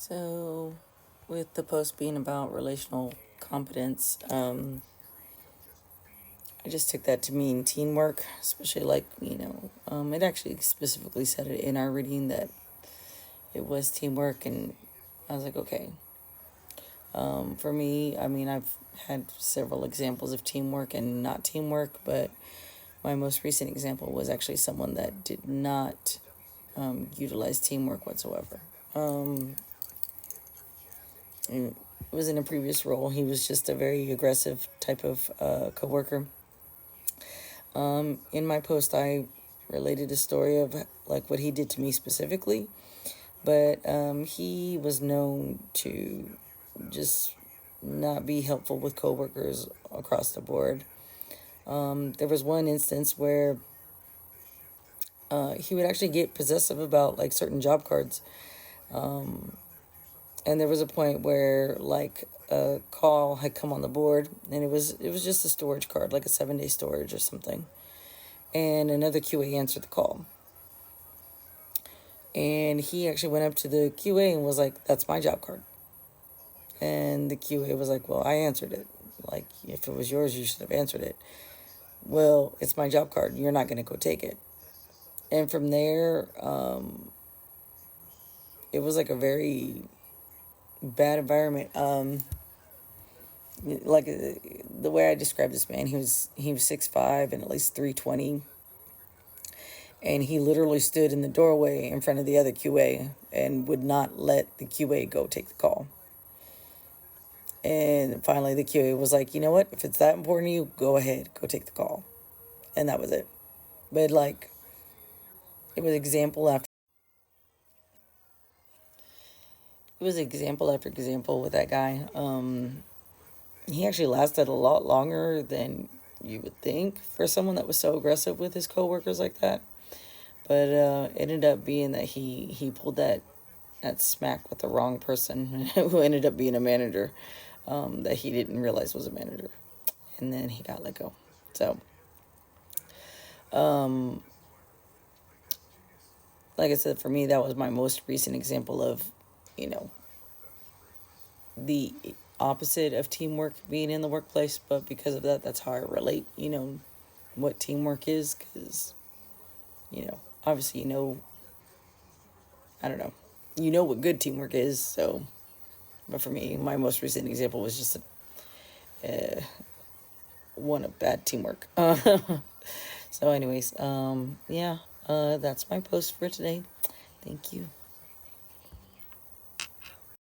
So, with the post being about relational competence, I just took that to mean teamwork, especially it actually specifically said it in our reading that it was teamwork, and I was like, okay. For me, I've had several examples of teamwork and not teamwork, but my most recent example was actually someone that did not utilize teamwork whatsoever. It was in a previous role. He was just a very aggressive type of coworker. In my post, I related a story of like what he did to me specifically, but he was known to just not be helpful with coworkers across the board. There was one instance where he would actually get possessive about like certain job cards. And there was a point where like a call had come on the board, and it was just a storage card, like a 7-day storage or something. And another QA answered the call. And he actually went up to the QA and was like, "That's my job card." And the QA was like, "Well, I answered it. Like, if it was yours, you should have answered it." "Well, it's my job card. You're not going to go take it." And from there, it was like a very bad environment. Like the way I described this man, he was 6'5" and at least 320. And he literally stood in the doorway in front of the other QA and would not let the QA go take the call. And finally, the QA was like, "You know what? If it's that important to you, go ahead, go take the call." And that was it. But like, it was example after example with that guy. He actually lasted a lot longer than you would think for someone that was so aggressive with his coworkers like that. But it ended up being that he pulled that smack with the wrong person who ended up being a manager, that he didn't realize was a manager. And then he got let go. So, like I said, for me, that was my most recent example of, you know, the opposite of teamwork being in the workplace. But because of that, that's how I relate, what teamwork is. Because, obviously, I don't know, what good teamwork is. So, but for me, my most recent example was just one of bad teamwork. So anyways, yeah, that's my post for today. Thank you.